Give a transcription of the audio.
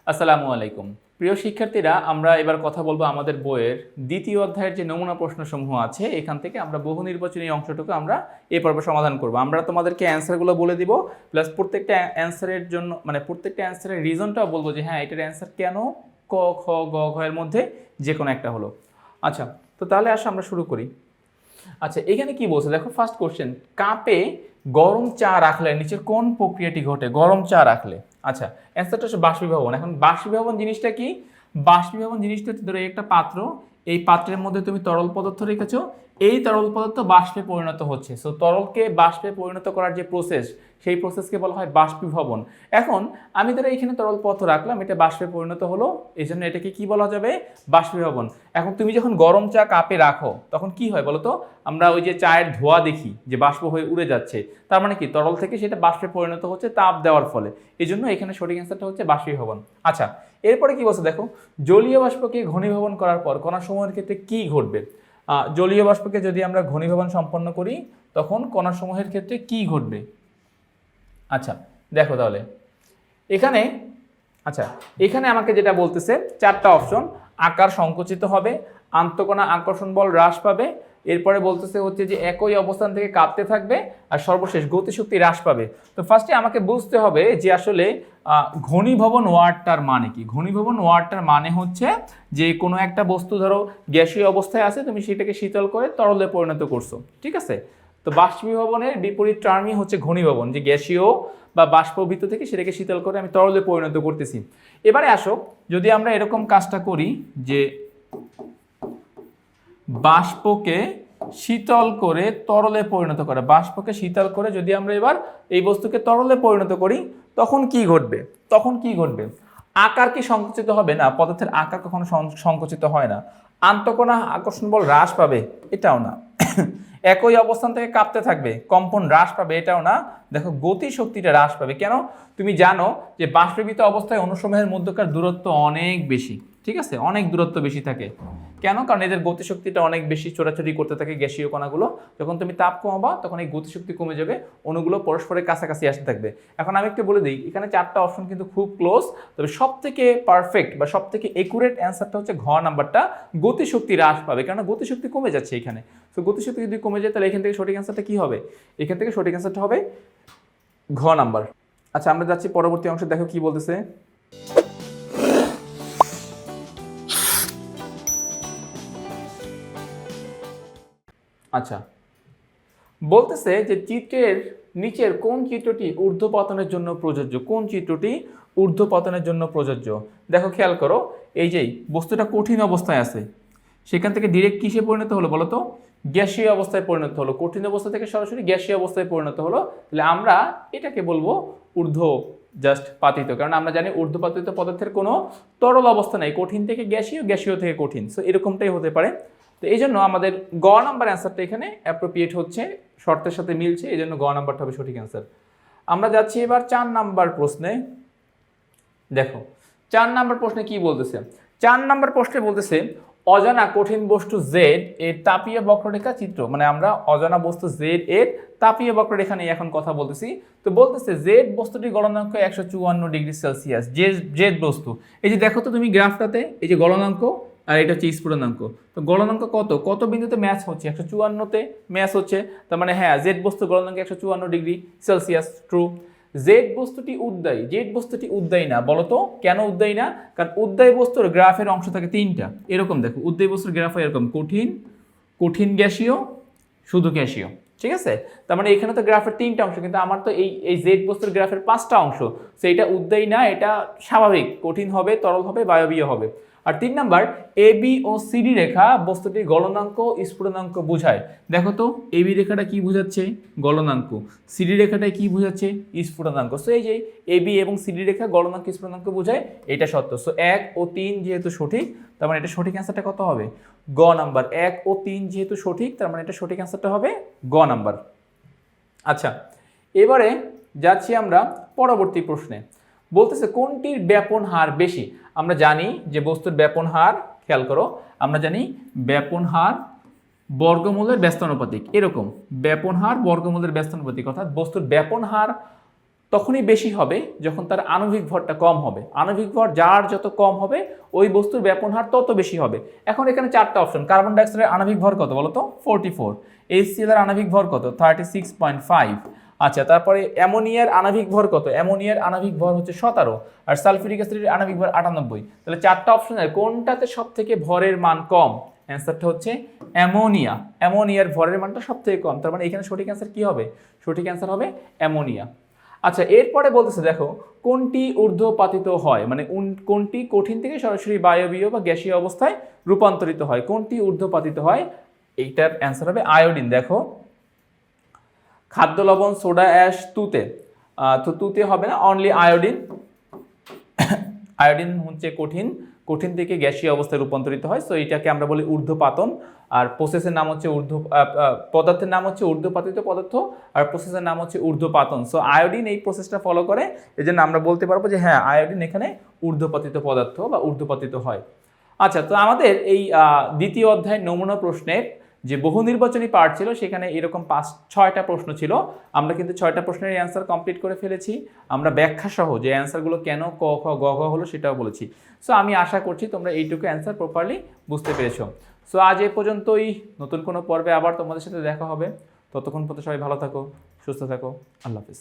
আসসালামু আলাইকুম। প্রিয় শিক্ষার্থীরা, আমরা এবার কথা বলবো আমাদের বইয়ের দ্বিতীয় অধ্যায়ের যে নমুনা প্রশ্নসমূহ আছে এখান থেকে আমরা বহু নির্বাচনী অংশটুকু আমরা এই পর্বে সমাধান করব। আমরা তোমাদেরকে অ্যান্সারগুলো বলে দিব, প্লাস প্রত্যেকটা অ্যান্সারের জন্য প্রত্যেকটা অ্যান্সারের রিজনটাও বলবো যে হ্যাঁ এটার অ্যান্সার কেন ক খ গ ঘ এর মধ্যে যে কোনো একটা হলো। আচ্ছা, তো তাহলে আসো আমরা শুরু করি। আচ্ছা, এখানে কি বলছে দেখো, ফার্স্ট কোশ্চেন, কাপে গরম চা রাখলে নিচের কোন প্রক্রিয়াটি ঘটে? গরম চা রাখলে, আচ্ছা অ্যান্সারটা হচ্ছে বাষ্পীভবন। এখন বাষ্পীভবন জিনিসটা কি? বাষ্পীভবন জিনিসটা হচ্ছে, ধরো একটা পাত্র, এই পাত্রের মধ্যে তুমি তরল পদার্থ রেখেছো, এই তরল পদার্থ বাষ্পে পরিণত হচ্ছে। সো তরলকে বাষ্পে পরিণত করার যে প্রসেস, সেই প্রসেসকে বলা হয় বাষ্পীভবন। এখন আমি ধরো এখানে তরল পদার্থ রাখলাম, এটা বাষ্পে পরিণত হলো, এই জন্য এটাকে কি বলা যাবে? বাষ্পীভবন। এখন তুমি যখন গরম চা কাপে রাখো তখন কি হয় বলো তো? আমরা ওই যে চায়ের ধোঁয়া দেখি যে বাষ্প হয়ে উড়ে যাচ্ছে, তার মানে কি তরল থেকে সেটা বাষ্পে পরিণত হচ্ছে তাপ দেওয়ার ফলে। এই জন্য এখানে সঠিক অ্যান্সারটা হচ্ছে বাষ্পীভবন। আচ্ছা, এরপরে কি বলছে দেখো, জলীয় বাষ্পকে ঘনীভবন করার পর কণাসমূহের ক্ষেত্রে কি ঘটবে? জলীয় বাষ্পকে যদি আমরা ঘনীভবন সম্পন্ন করি তখন কণাসমূহের ক্ষেত্রে কি ঘটবে? আচ্ছা দেখো তাহলে এখানে, আচ্ছা এখানে আমাকে যেটা বলতেছে, চারটা অপশন, আকার সংকুচিত হবে, আন্তঃকণা আকর্ষণ বল হ্রাস পাবে, এরপরে বলতেছে হচ্ছে যে একই অবস্থান থেকে কাঁপতে থাকবে, আর সর্বশেষ গতিশক্তি হ্রাস পাবে। তো ফার্স্টে আমাকে বুঝতে হবে যে আসলে ঘনীভবন ওয়ার্ডটার মানে কি। ঘনীভবন ওয়ার্ডটার মানে হচ্ছে যে কোনো একটা বস্তু ধরো গ্যাসীয় অবস্থায় আছে, তুমি সেটাকে শীতল করে তরলে পরিণত করছো, ঠিক আছে? তো বাষ্পীভবনের বিপরীত টার্মই হচ্ছে ঘনীভবন, যে গ্যাসীয় বা বাষ্পভূত থেকে সেটাকে শীতল করে আমি তরলে পরিণত করতেছি। এবারে আসো, যদি আমরা এরকম কাজটা করি যে বাষ্পকে শীতল করে তরলে পরিণত করে, বাষ্পকে শীতল করে যদি আমরা এবার এই বস্তুকে তরলে পরিণত করি তখন কি ঘটবে? তখন কি ঘটবে? আকার কি সংকুচিত হবে? না, পদার্থের আকার কখনো সংকুচিত হয় না। আন্তঃকণা আকর্ষণ বল হ্রাস পাবে? এটাও না। একই অবস্থান থেকে কাঁপতে থাকবে, কম্পন হ্রাস পাবে? এটাও না। দেখো গতি শক্তিটা হ্রাস পাবে। কেন? তুমি জানো যে বাষ্পীভূত অবস্থায় অনুসমূহের মধ্যকার দূরত্ব অনেক বেশি, ঠিক আছে? অনেক দূরত্ব বেশি থাকে। কেন? কারণ এদের গতিশক্তিটা অনেক বেশি, ছোটাছুটি করতে থাকে গ্যাসীয় কণাগুলো। যখন তুমি তাপ কমাবা তখন এই গতিশক্তি কমে যাবে, অণুগুলো পরস্পরের কাছাকাছি আসতে থাকবে। এখন আমি একটু বলে দিই, এখানে চারটা অপশন কিন্তু খুব ক্লোজ, তবে সব থেকে পারফেক্ট বা সব থেকে একুরেট অ্যান্সারটা হচ্ছে ঘ নাম্বারটা, গতিশক্তি হ্রাস পাবে। কারণ গতিশক্তি কমে যাচ্ছে এখানে। তো গতিশক্তি যদি কমে যায় তাহলে এখান থেকে সঠিক অ্যান্সারটা কি হবে? এখান থেকে সঠিক অ্যান্সারটা হবে ঘ নাম্বার। আচ্ছা, আমরা যাচ্ছি পরবর্তী অংশে, দেখো কি বলতেছে। আচ্ছা, বলতেছে যে চিত্রের নিচের কোন চিত্রটি ঊর্ধ্বপতনের জন্য প্রযোজ্য? কোন চিত্রটি ঊর্ধ্বপতনের জন্য প্রযোজ্য? দেখো খেয়াল করো, এই যে বস্তুটা কঠিন অবস্থায় আছে, সেখান থেকে ডিরেক্ট কিসে পরিণত হলো বলো তো? গ্যাসীয় অবস্থায় পরিণত হলো। কঠিন অবস্থা থেকে সরাসরি গ্যাসীয় অবস্থায় পরিণত হলো। তাহলে আমরা এটাকে বলবো ঊর্ধ্ব জাস্ট পাতিত, কারণ আমরা জানি ঊর্ধ্বপাতিত পদার্থের কোনো তরল অবস্থা নেই, কঠিন থেকে গ্যাসীয়, গ্যাসীয় থেকে কঠিন। সো এরকমটাই হতে পারে। তো এই জন্য আমাদের গ নাম্বার অ্যান্সারটা এখানে অ্যাপ্রোপ্রিয়েট হচ্ছে, শর্তের সাথে মিলছে, এই জন্য গ নাম্বারটা হবে সঠিক অ্যান্সার। আমরা যাচ্ছি এবার 4 নাম্বার প্রশ্নে। দেখো 4 নাম্বার প্রশ্নে কি বলতেছে? 4 নাম্বার প্রশ্নে বলতেছে অজানা কঠিন বস্তু জেড এর তাপীয় বক্ররেখা চিত্র। মানে আমরা অজানা বস্তু জেড এর তাপীয় বক্ররেখা নিয়ে এখন কথা বলতেছি। তো বলতেছে জেড বস্তুটির গলনাঙ্ক 154 ডিগ্রি সেলসিয়াস। জেড বস্তু, এই যে দেখো তো তুমি গ্রাফটাতে, এই যে গলনাঙ্ক আর এটা হচ্ছে স্ফুটনাঙ্ক। তো গলনাঙ্ক কত বিন্দুতে ম্যাচ হচ্ছে? 154তে ম্যাচ হচ্ছে। তার মানে হ্যাঁ, জেড বস্তু গলনাঙ্ক 154 ডিগ্রি সেলসিয়াস, ট্রু। জেড বস্তুটি উদ্দায়ী। জেড বস্তুটি উদ্দায়ী না, বলতো কেন উদ্দায়ী না? কারণ উদ্দায়ী বস্তুর গ্রাফের অংশ থাকে 3টা, এরকম দেখো, উদ্দায়ী বস্তুর গ্রাফ এরকম, কঠিন, কঠিন গ্যাসীয়, শুধু গ্যাসীয়, ঠিক আছে? তার মানে এখানে তো গ্রাফের 3টা অংশ, কিন্তু আমার তো এই জেড বস্তুর গ্রাফের 5টা অংশ। তো এটা উদ্দায়ী না, এটা স্বাভাবিক, কঠিন হবে, তরল হবে, বায়বীয় হবে। আর 3 নাম্বার, এবি ও সিডি রেখা বস্তুটির গলনাঙ্ক স্ফুটনাঙ্ক বোঝায়। দেখো তো এবি রেখাটা কি বোঝাচ্ছে? গলনাঙ্ক। সিডি রেখাটায় কি বোঝাচ্ছে? স্ফুটনাঙ্ক। সো এই যে এবি এবং সিডি রেখা গলনাঙ্ক স্ফুটনাঙ্ক বোঝায়, এটা সত্য। সো 1 ও 3 যেহেতু সঠিক, তার মানে এটা সঠিক অ্যান্সারটা কত হবে? গ নাম্বার। 1 ও 3 যেহেতু সঠিক, তার মানে এটা সঠিক অ্যান্সারটা হবে গ নাম্বার। আচ্ছা, এবারে যাচ্ছি আমরা পরবর্তী প্রশ্নে। বলতেছে কোনটির ব্যাপন হার বেশি? আমরা জানি যে বস্তুর ব্যাপন হার, খেয়াল করো, আমরা জানি ব্যাপন হার বর্গমূলের ব্যস্তানুপাতিক, এরকম ব্যাপন হার বর্গমূলের ব্যস্তানুপাতিক, অর্থাৎ বস্তুর ব্যাপন হার তখনই বেশি হবে যখন তার আণবিক ভরটা কম হবে। আণবিক ভর যার যত কম হবে ওই বস্তুর ব্যাপন হার তত বেশি হবে। এখন এখানে চারটা অপশন, কার্বন ডাইঅক্সাইডের আণবিক ভর কত বলো তো 44, HCl এর আণবিক ভর কত 36.5, আচ্ছা তারপরে অ্যামোনিয়ার আণবিক ভর কত, অ্যামোনিয়ার আণবিক ভর হচ্ছে 17 আর সালফিউরিক অ্যাসিডের আণবিক ভর 98। তাহলে চারটা অপশনের কোনটাতে সবথেকে ভরের মান কম? অ্যান্সারটা হচ্ছে অ্যামোনিয়া। অ্যামোনিয়ার ভরের মানটা সবথেকে কম, তার মানে এখানে সঠিক অ্যান্সার কি হবে? সঠিক অ্যান্সার হবে অ্যামোনিয়া। আচ্ছা এরপরে বলতেছে দেখো কোনটি ঊর্ধ্বপাতিত হয়, মানে কোনটি কঠিন থেকে সরাসরি বায়বীয় বা গ্যাসীয় অবস্থায় রূপান্তরিত হয়, কোনটি ঊর্ধ্বপাতিত হয়? এইটার অ্যান্সার হবে আয়োডিন। দেখো খাদ্য লবণ, সোডা অ্যাশ, তুতে, তো তুতে হবে না, অনলি আয়োডিন। আয়োডিন হচ্ছে কঠিন থেকে গ্যাসীয় অবস্থায় রূপান্তরিত হয়, সো এটাকে আমরা বলি ঊর্ধ্বপাতন। আর প্রসেসের নাম হচ্ছে পদার্থের নাম হচ্ছে ঊর্ধ্বপাতিত পদার্থ, আর প্রসেসের নাম হচ্ছে ঊর্ধ্বপাতন। সো আয়োডিন এই প্রসেসটা ফলো করে, এই জন্য আমরা বলতে পারবো যে হ্যাঁ আয়োডিন এখানে ঊর্ধ্বপাতিত পদার্থ বা ঊর্ধ্বপাতিত হয়। আচ্ছা তো আমাদের এই দ্বিতীয় অধ্যায়ের নমুনা প্রশ্নের যে বহু নির্বাচনী পার্ট ছিল সেখানে এরকম 6টা প্রশ্ন ছিল। আমরা কিন্তু 6টা প্রশ্নের অ্যান্সার কমপ্লিট করে ফেলেছি। আমরা ব্যাখ্যা সহ যে অ্যান্সারগুলো কেন ক খ গ ঘ হলো সেটাও বলেছি। সো আমি আশা করছি তোমরা এইটুকু অ্যান্সার প্রপারলি বুঝতে পেরেছো। সো আজ এ পর্যন্তই, নতুন কোনো পর্বে আবার তোমাদের সাথে দেখা হবে। ততক্ষণ পর্যন্ত সবাই ভালো থাকো, সুস্থ থাকো, আল্লাহ হাফিজ।